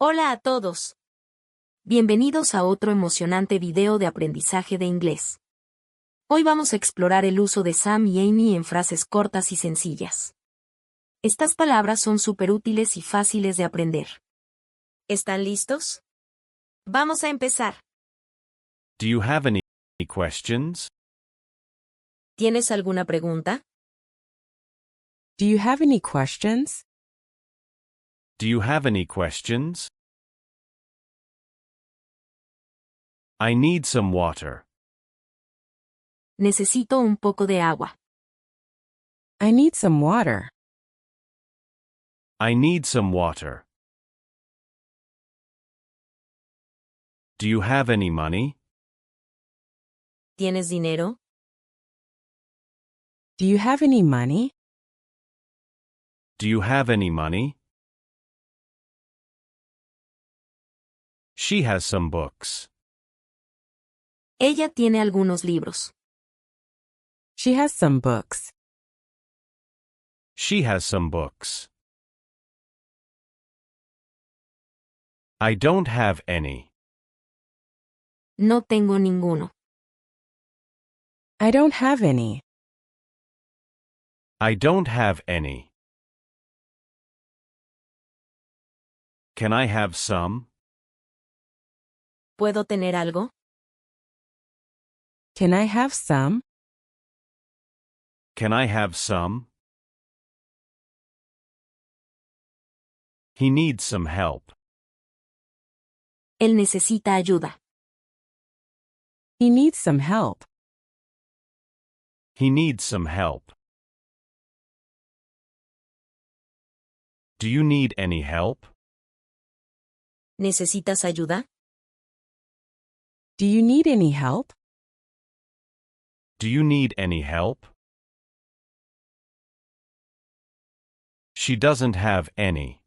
Hola a todos. Bienvenidos a otro emocionante video de aprendizaje de inglés. Hoy vamos a explorar el uso de Sam y Amy en frases cortas y sencillas. Estas palabras son súper útiles y fáciles de aprender. ¿Están listos? Vamos a empezar. Do you have any questions? ¿Tienes alguna pregunta? Do you have any questions? Do you have any questions? I need some water. Necesito un poco de agua. I need some water. I need some water. Do you have any money? ¿Tienes dinero? Do you have any money? Do you have any money? She has some books. Ella tiene algunos libros. She has some books. She has some books. I don't have any. No tengo ninguno. I don't have any. I don't have any. Can I have some? ¿Puedo tener algo? Can I have some? Can I have some? He needs some help. Él necesita ayuda. He needs some help. He needs some help. Do you need any help? ¿Necesitas ayuda? Do you need any help? Do you need any help? She doesn't have any.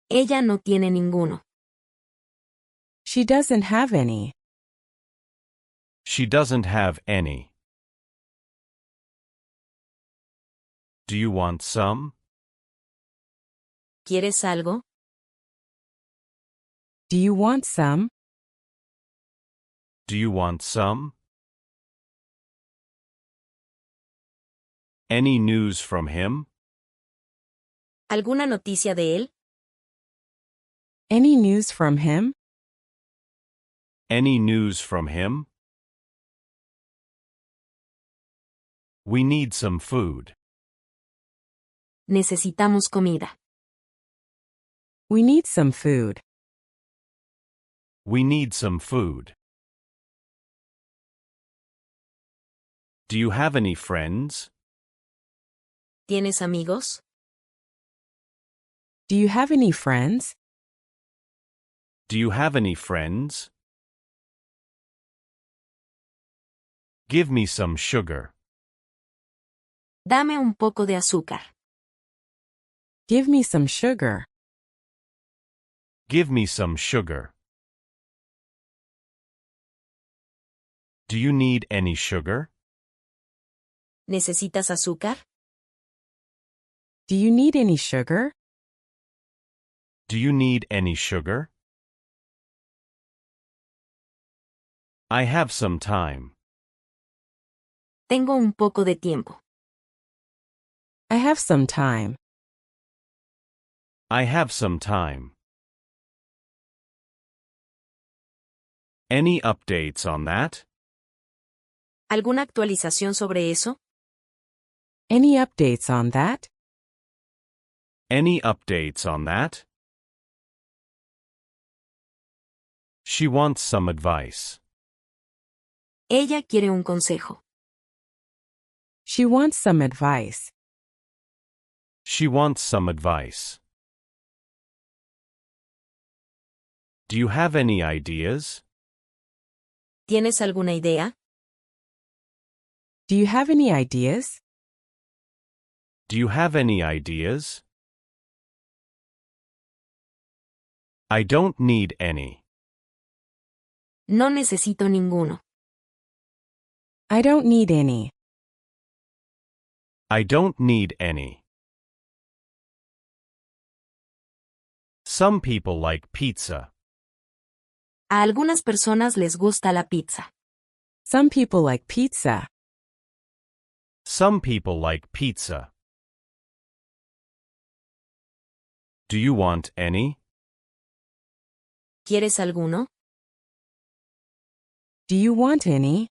Ella no tiene ninguno. She doesn't have any. She doesn't have any. Do you want some? ¿Quieres algo? Do you want some? Do you want some? Any news from him? ¿Alguna noticia de él? Any news from him? Any news from him? We need some food. Necesitamos comida. We need some food. We need some food. Do you have any friends? ¿Tienes amigos? Do you have any friends? Do you have any friends? Give me some sugar. Dame un poco de azúcar. Give me some sugar. Give me some sugar. Do you need any sugar? ¿Necesitas azúcar? Do you need any sugar? Do you need any sugar? I have some time. Tengo un poco de tiempo. I have some time. I have some time. Any updates on that? ¿Alguna actualización sobre eso? Any updates on that? Any updates on that? She wants some advice. Ella quiere un consejo. She wants some advice. She wants some advice. Do you have any ideas? ¿Tienes alguna idea? Do you have any ideas? Do you have any ideas? I don't need any. No necesito ninguno. I don't need any. I don't need any. Some people like pizza. A algunas personas les gusta la pizza. Some people like pizza. Some people like pizza. Do you want any? ¿Quieres alguno? Do you want any?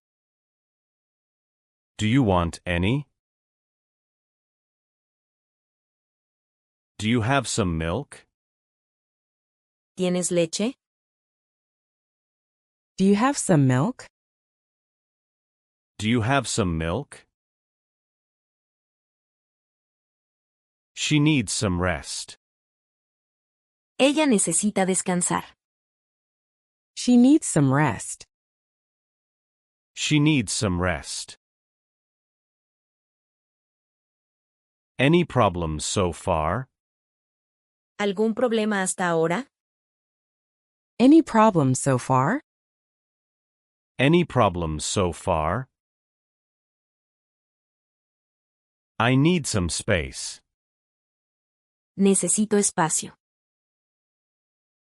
Do you want any? Do you have some milk? ¿Tienes leche? Do you have some milk? Do you have some milk? She needs some rest. Ella necesita descansar. She needs some rest. She needs some rest. Any problems so far? ¿Algún problema hasta ahora? Any problems so far? Any problems so far? I need some space. Necesito espacio.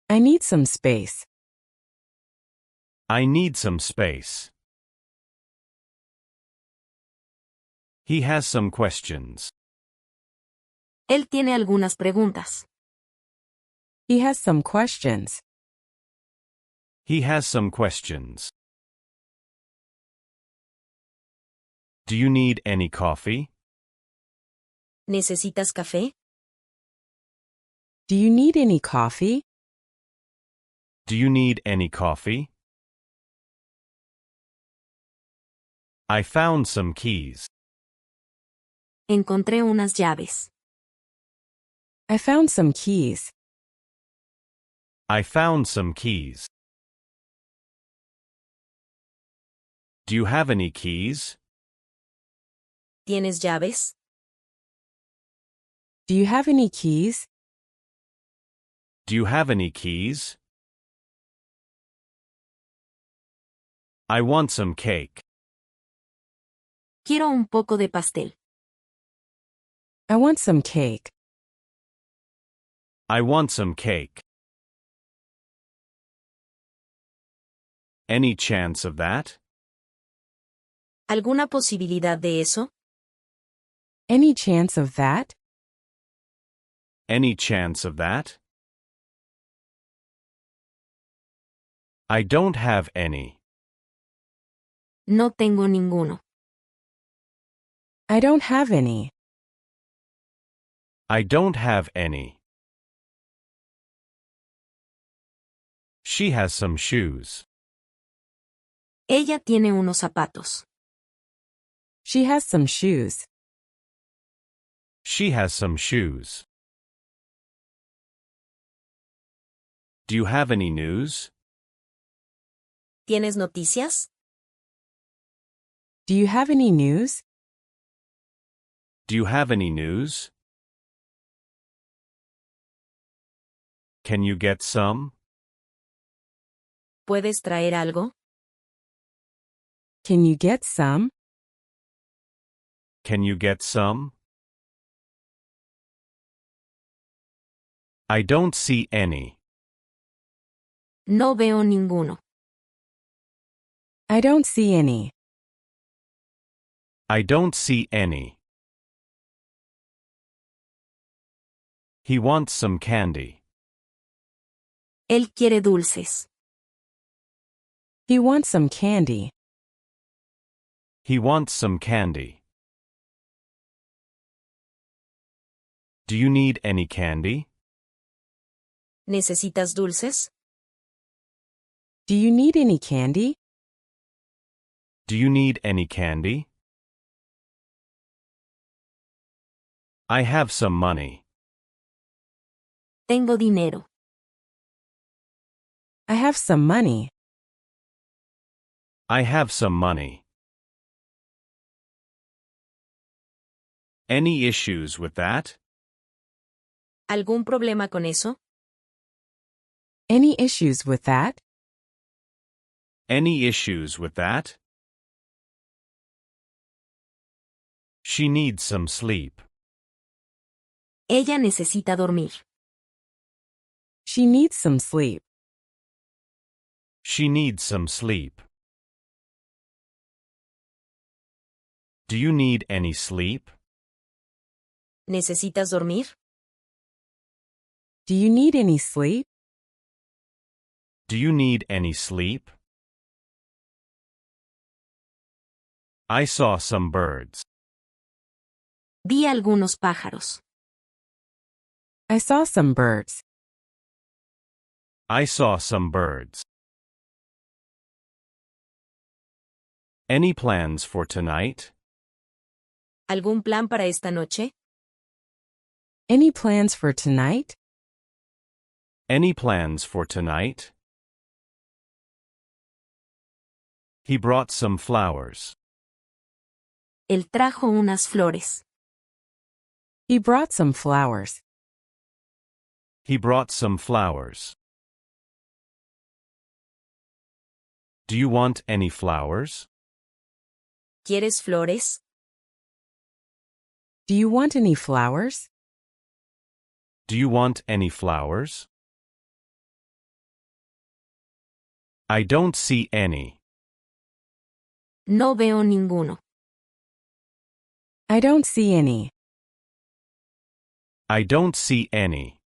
I need some space. I need some space. He has some questions. Él tiene algunas preguntas. He has some questions. He has some questions. Do you need any coffee? ¿Necesitas café? Do you need any coffee? Do you need any coffee? I found some keys. Encontré unas llaves. I found some keys. I found some keys. Do you have any keys? ¿Tienes llaves? Do you have any keys? Do you have any keys? I want some cake. Quiero un poco de pastel. I want some cake. I want some cake. Any chance of that? ¿Alguna posibilidad de eso? Any chance of that? Any chance of that? I don't have any. No tengo ninguno. I don't have any. I don't have any. She has some shoes. Ella tiene unos zapatos. She has some shoes. She has some shoes. Do you have any news? ¿Tienes noticias? Do you have any news? Do you have any news? Can you get some? ¿Puedes traer algo? Can you get some? Can you get some? I don't see any. No veo ninguno. I don't see any. I don't see any. He wants some candy. Él quiere dulces. He wants some candy. He wants some candy. Do you need any candy? ¿Necesitas dulces? Do you need any candy? Do you need any candy? I have some money. Tengo dinero. I have some money. I have some money. Any issues with that? ¿Algún problema con eso? Any issues with that? Any issues with that? She needs some sleep. Ella necesita dormir. She needs some sleep. She needs some sleep. Do you need any sleep? ¿Necesitas dormir? Do you need any sleep? Do you need any sleep? I saw some birds. Vi algunos pájaros. I saw some birds. I saw some birds. Any plans for tonight? ¿Algún plan para esta noche? Any plans for tonight? Any plans for tonight? He brought some flowers. Él trajo unas flores. He brought some flowers. He brought some flowers. Do you want any flowers? ¿Quieres flores? Do you want any flowers? Do you want any flowers? I don't see any. No veo ninguno. I don't see any. I don't see any.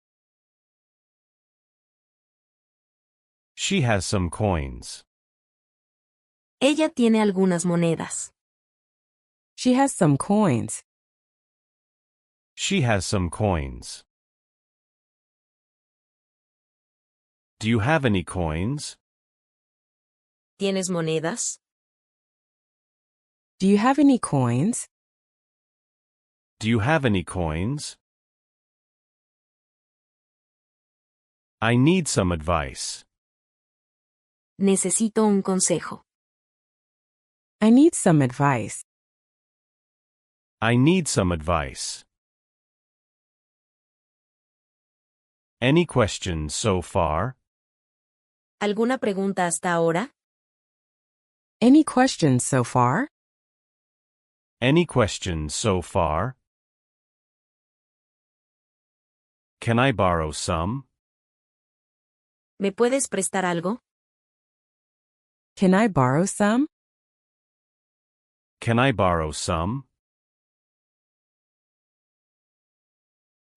She has some coins. Ella tiene algunas monedas. She has some coins. She has some coins. Do you have any coins? ¿Tienes monedas? Do you have any coins? Do you have any coins? I need some advice. Necesito un consejo. I need some advice. I need some advice. Any questions so far? ¿Alguna pregunta hasta ahora? Any questions so far? Any questions so far? Can I borrow some? ¿Me puedes prestar algo? Can I borrow some? Can I borrow some?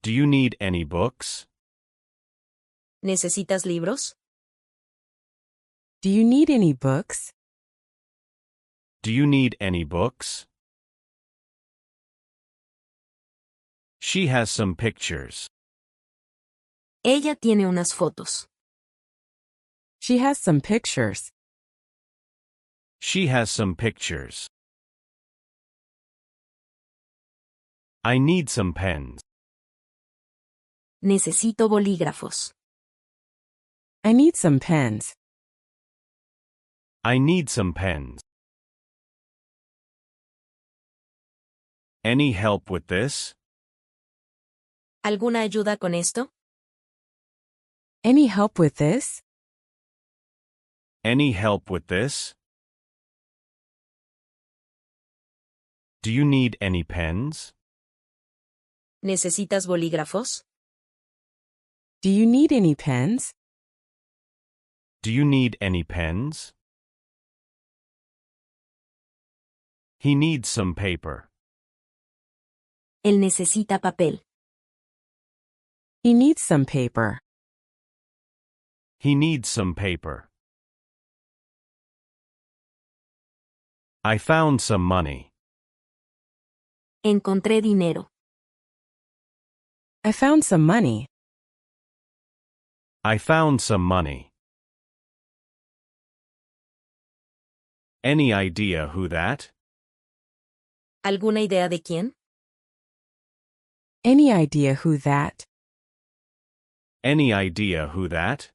Do you need any books? ¿Necesitas libros? Do you need any books? Do you need any books? She has some pictures. Ella tiene unas fotos. She has some pictures. She has some pictures. I need some pens. Necesito bolígrafos. I need some pens. I need some pens. Any help with this? ¿Alguna ayuda con esto? Any help with this? Any help with this? Do you need any pens? ¿Necesitas bolígrafos? Do you need any pens? Do you need any pens? He needs some paper. Él necesita papel. He needs some paper. He needs some paper. I found some money. Encontré dinero. I found some money. I found some money. Any idea who that? ¿Alguna idea de quién? Any idea who that? Any idea who that?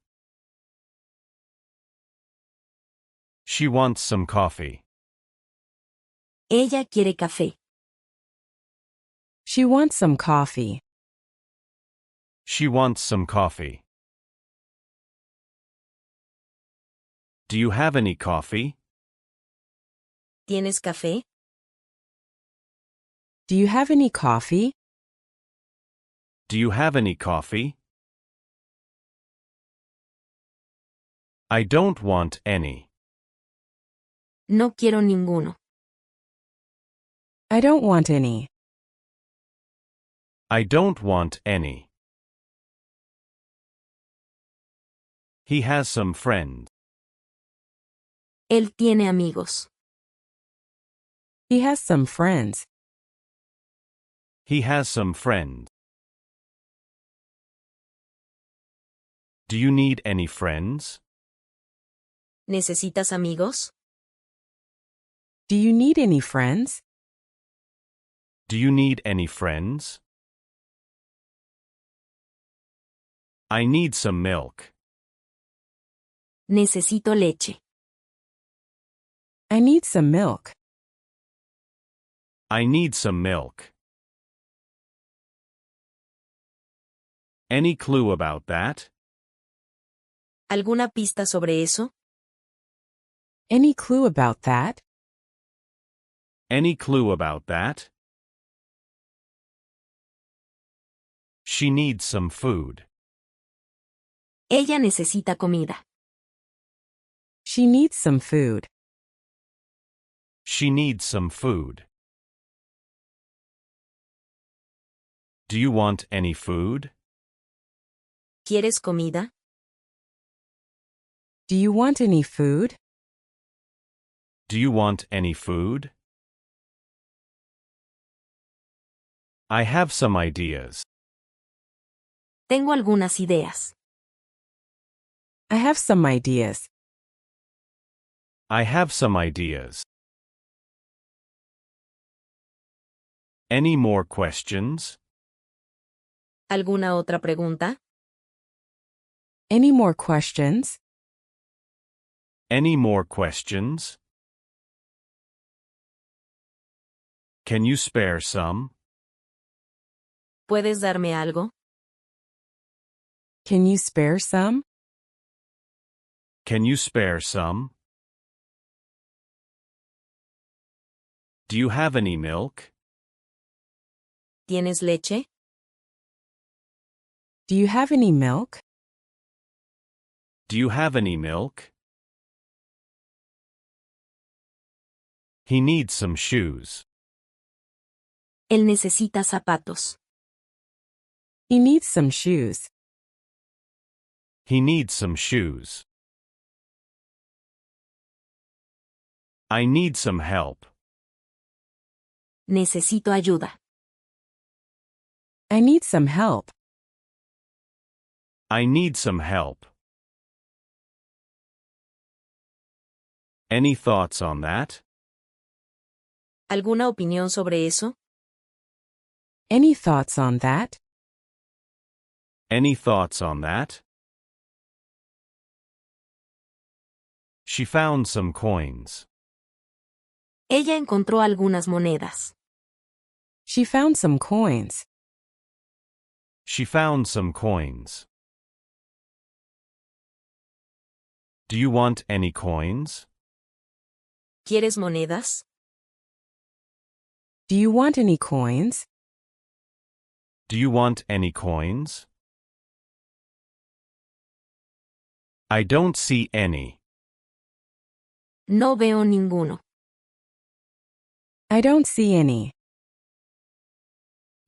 She wants some coffee. Ella quiere café. She wants some coffee. She wants some coffee. Do you have any coffee? ¿Tienes café? Do you have any coffee? Do you have any coffee? I don't want any. No quiero ninguno. I don't want any. I don't want any. He has some friends. Él tiene amigos. He has some friends. He has some friends. Do you need any friends? ¿Necesitas amigos? Do you need any friends? Do you need any friends? I need some milk. Necesito leche. I need some milk. I need some milk. Any clue about that? ¿Alguna pista sobre eso? Any clue about that? Any clue about that? She needs some food. Ella necesita comida. She needs some food. She needs some food. Do you want any food? ¿Quieres comida? Do you want any food? Do you want any food? I have some ideas. Tengo algunas ideas. I have some ideas. I have some ideas. Any more questions? ¿Alguna otra pregunta? Any more questions? Any more questions? Can you spare some? ¿Puedes darme algo? Can you spare some? Can you spare some? Do you have any milk? ¿Tienes leche? Do you have any milk? Do you have any milk? He needs some shoes. Él necesita zapatos. He needs some shoes. He needs some shoes. I need some help. Necesito ayuda. I need some help. I need some help. Any thoughts on that? ¿Alguna opinión sobre eso? Any thoughts on that? Any thoughts on that? She found some coins. Ella encontró algunas monedas. She found some coins. She found some coins. Do you want any coins? ¿Quieres monedas? Do you want any coins? Do you want any coins? I don't see any. No veo ninguno. I don't see any.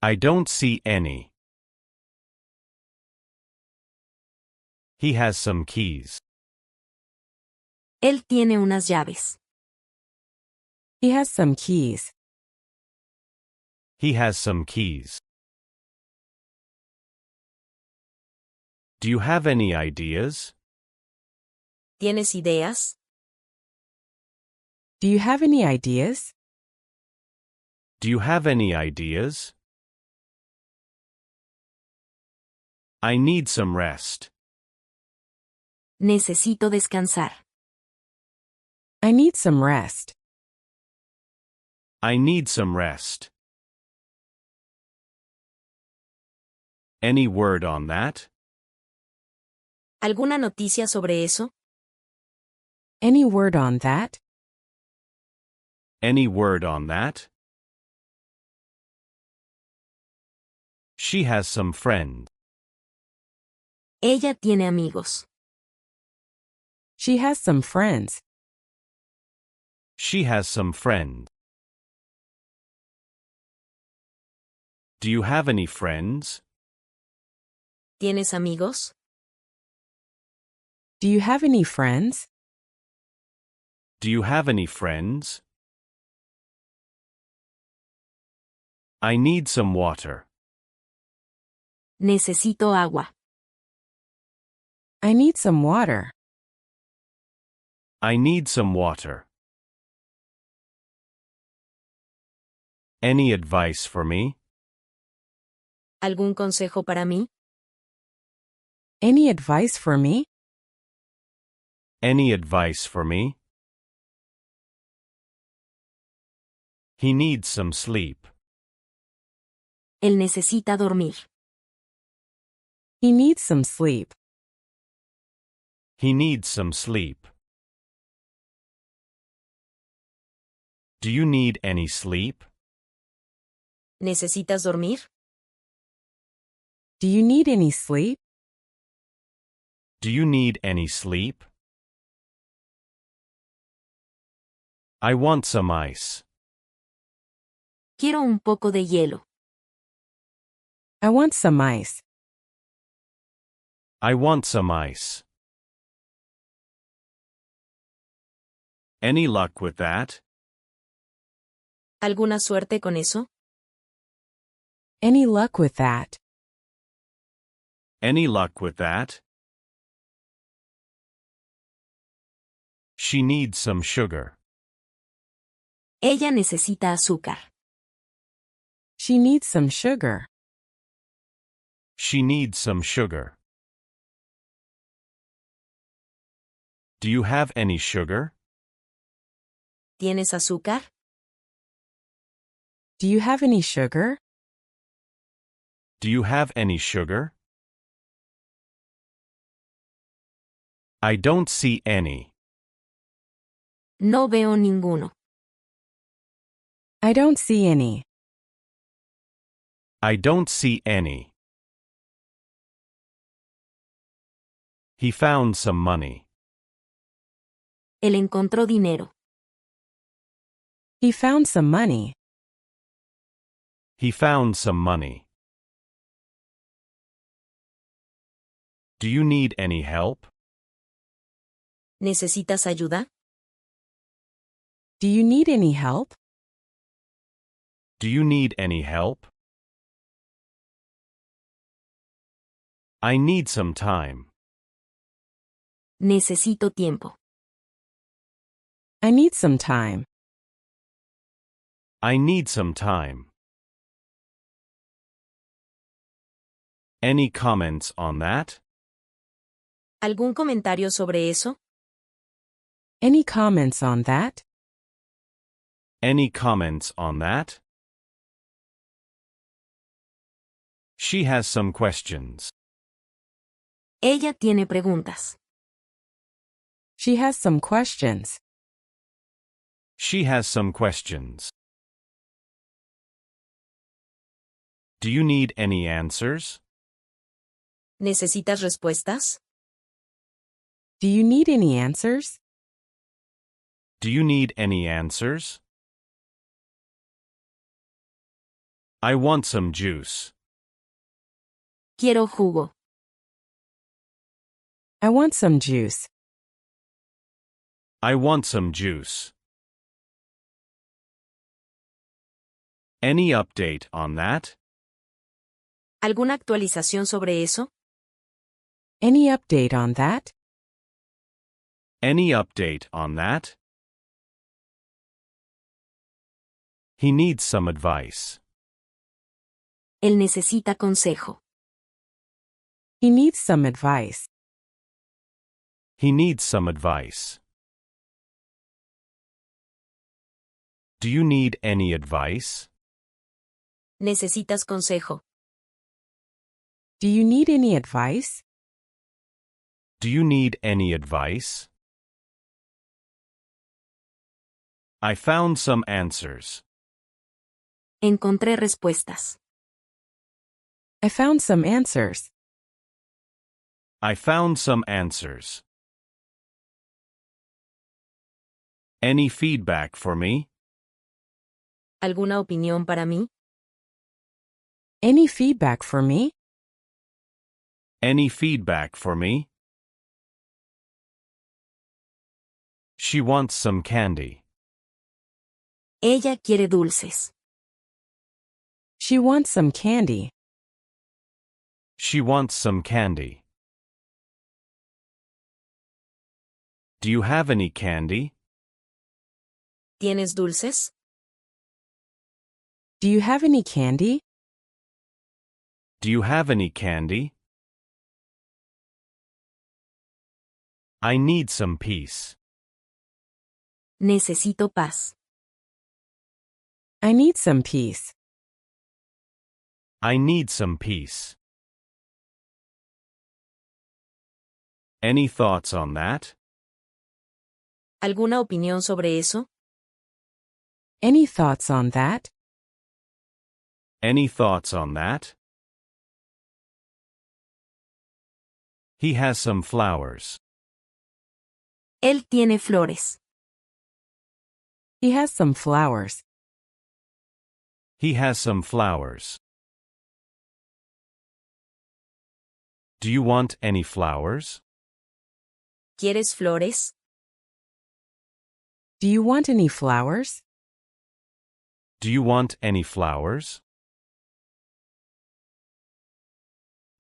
I don't see any. He has some keys. Él tiene unas llaves. He has some keys. He has some keys. Do you have any ideas? ¿Tienes ideas? Do you have any ideas? Do you have any ideas? I need some rest. Necesito descansar. I need some rest. I need some rest. Any word on that? ¿Alguna noticia sobre eso? Any word on that? Any word on that? She has some friends. Ella tiene amigos. She has some friends. She has some friends. Do you have any friends? ¿Tienes amigos? Do you have any friends? Do you have any friends? I need some water. Necesito agua. I need some water. I need some water. Any advice for me? ¿Algún consejo para mí? Any advice for me? Any advice for me? He needs some sleep. Él necesita dormir. He needs some sleep. He needs some sleep. Do you need any sleep? ¿Necesitas dormir? Do you need any sleep? Do you need any sleep? I want some ice. Quiero un poco de hielo. I want some ice. I want some ice. Any luck with that? ¿Alguna suerte con eso? Any luck with that? Any luck with that? She needs some sugar. Ella necesita azúcar. She needs some sugar. She needs some sugar. Do you have any sugar? ¿Tienes azúcar? Do you have any sugar? Do you have any sugar? I don't see any. No veo ninguno. I don't see any. I don't see any. He found some money. Él encontró dinero. He found some money. He found some money. Do you need any help? ¿Necesitas ayuda? Do you need any help? Do you need any help? I need some time. Necesito tiempo. I need some time. I need some time. Any comments on that? ¿Algún comentario sobre eso? Any comments on that? Any comments on that? She has some questions. Ella tiene preguntas. She has some questions. She has some questions. Do you need any answers? ¿Necesitas respuestas? Do you need any answers? Do you need any answers? I want some juice. Quiero jugo. I want some juice. I want some juice. Any update on that? ¿Alguna actualización sobre eso? Any update on that? Any update on that? He needs some advice. Él necesita consejo. He needs some advice. He needs some advice. Do you need any advice? ¿Necesitas consejo? Do you need any advice? Do you need any advice? I found some answers. Encontré respuestas. I found some answers. I found some answers. Any feedback for me? ¿Alguna opinión para mí? Any feedback for me? Any feedback for me? She wants some candy. Ella quiere dulces. She wants some candy. She wants some candy. Do you have any candy? ¿Tienes dulces? Do you have any candy? Do you have any candy? I need some peace. Necesito paz. I need some peace. I need some peace. Any thoughts on that? ¿Alguna opinión sobre eso? Any thoughts on that? Any thoughts on that? He has some flowers. Él tiene flores. He has some flowers. He has some flowers. Do you want any flowers? ¿Quieres flores? Do you want any flowers? Do you want any flowers?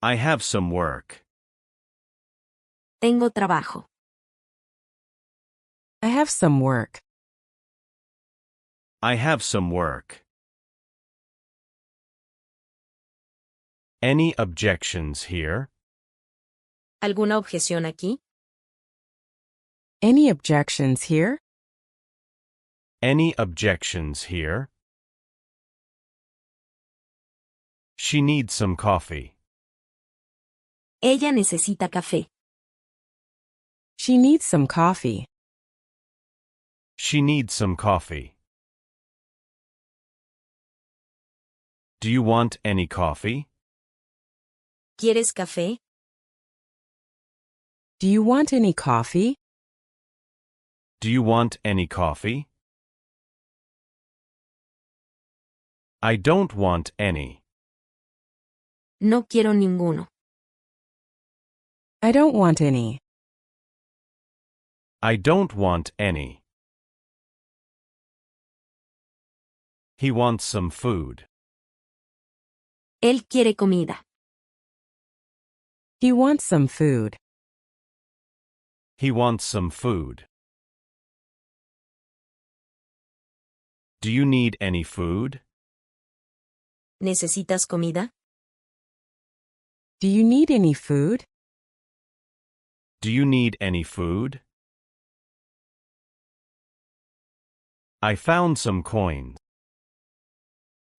I have some work. Tengo trabajo. I have some work. I have some work. Any objections here? ¿Alguna objeción aquí? Any objections here? Any objections here? She needs some coffee. Ella necesita café. She needs some coffee. She needs some coffee. Do you want any coffee? ¿Quieres café? Do you want any coffee? Do you want any coffee? I don't want any. No quiero ninguno. I don't want any. I don't want any. He wants some food. Él quiere comida. He wants some food. He wants some food. Do you need any food? ¿Necesitas comida? Do you need any food? Do you need any food? I found some coins.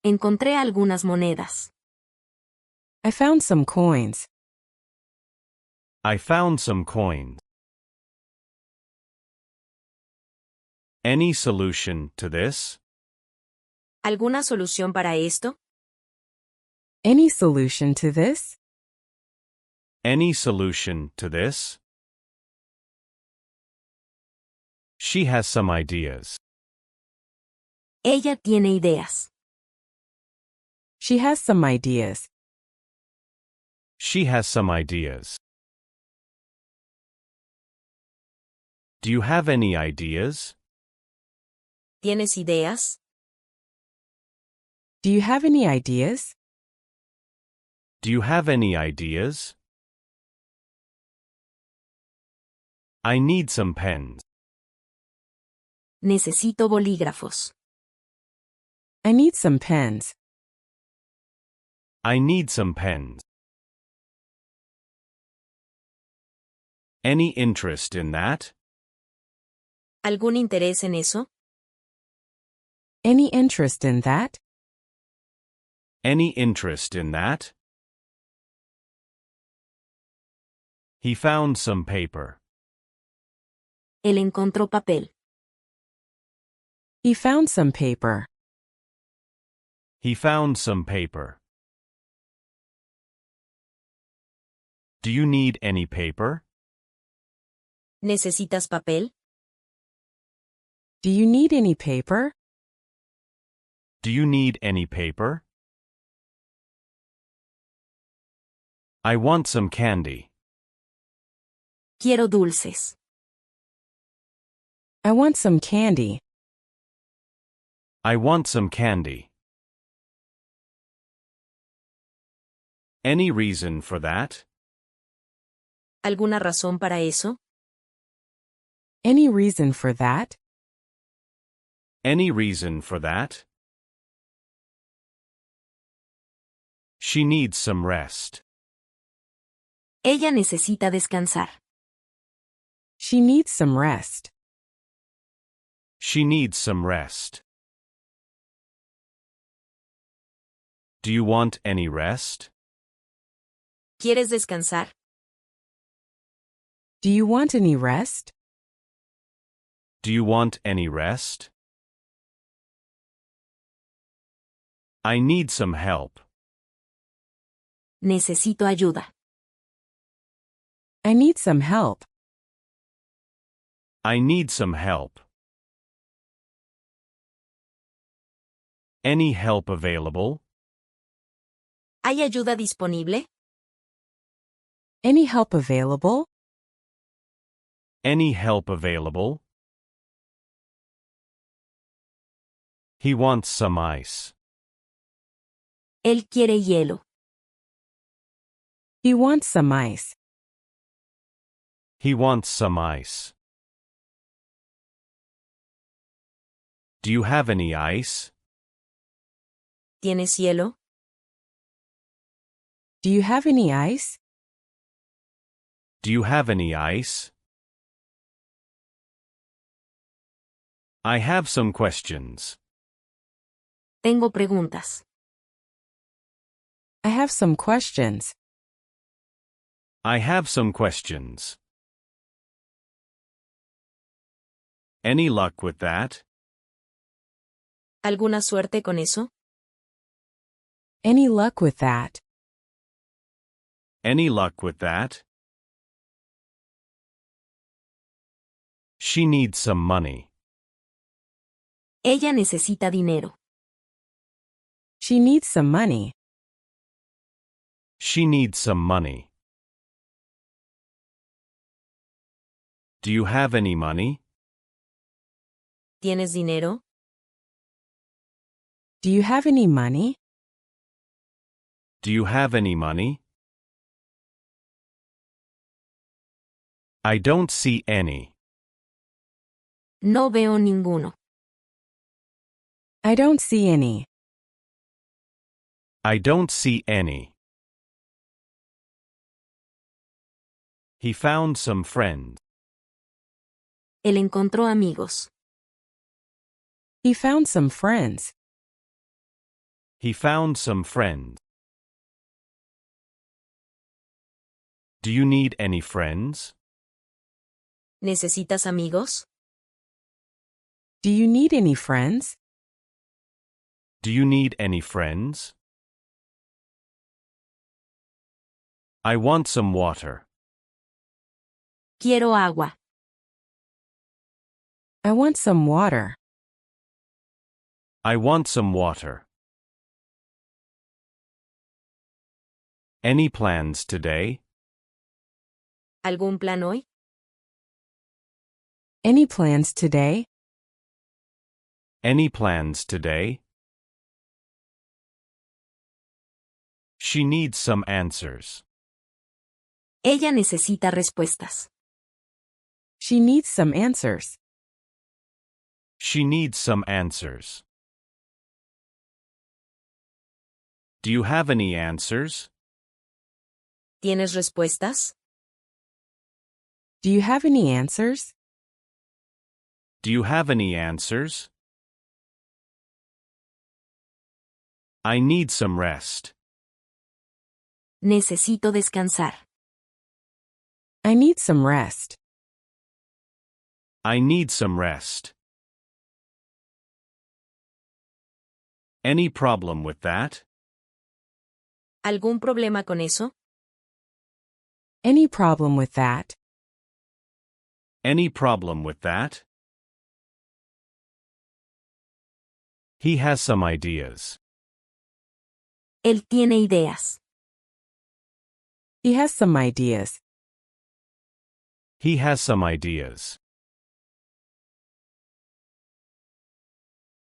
Encontré algunas monedas. I found some coins. I found some coins. Any solution to this? ¿Alguna solución para esto? Any solution to this? Any solution to this? She has some ideas. Ella tiene ideas. She has some ideas. She has some ideas. Do you have any ideas? ¿Tienes ideas? Do you have any ideas? Do you have any ideas? I need some pens. Necesito bolígrafos. I need some pens. I need some pens. Any interest in that? ¿Algún interés en eso? Any interest in that? Any interest in that? He found some paper. Él encontró papel. He found some paper. He found some paper. Do you need any paper? ¿Necesitas papel? Do you need any paper? Do you need any paper? I want some candy. Quiero dulces. I want some candy. I want some candy. Any reason for that? ¿Alguna razón para eso? Any reason for that? Any reason for that? She needs some rest. Ella necesita descansar. She needs some rest. She needs some rest. Do you want any rest? ¿Quieres descansar? Do you want any rest? Do you want any rest? I need some help. Necesito ayuda. I need some help. I need some help. Any help available? ¿Hay ayuda disponible? Any help available? Any help available? He wants some ice. Él quiere hielo. He wants some ice. He wants some ice. Do you have any ice? ¿Tienes hielo? Do you have any ice? Do you have any ice? I have some questions. Tengo preguntas. I have some questions. I have some questions. Any luck with that? ¿Alguna suerte con eso? Any luck with that? Any luck with that? She needs some money. Ella necesita dinero. She needs some money. She needs some money. Do you have any money? ¿Tienes dinero? Do you have any money? Do you have any money? I don't see any. No veo ninguno. I don't see any. I don't see any. He found some friends. Él encontró amigos. He found some friends. He found some friends. Do you need any friends? ¿Necesitas amigos? Do you need any friends? Do you need any friends? I want some water. Quiero agua. I want some water. I want some water. Any plans today? ¿Algún plan hoy? Any plans today? Any plans today? She needs some answers. Ella necesita respuestas. She needs some answers. She needs some answers. Do you have any answers? ¿Tienes respuestas? Do you have any answers? Do you have any answers? I need some rest. Necesito descansar. I need some rest. I need some rest. Any problem with that? ¿Algún problema con eso? Any problem with that? Any problem with that? He has some ideas. Él tiene ideas. He has some ideas. He has some ideas.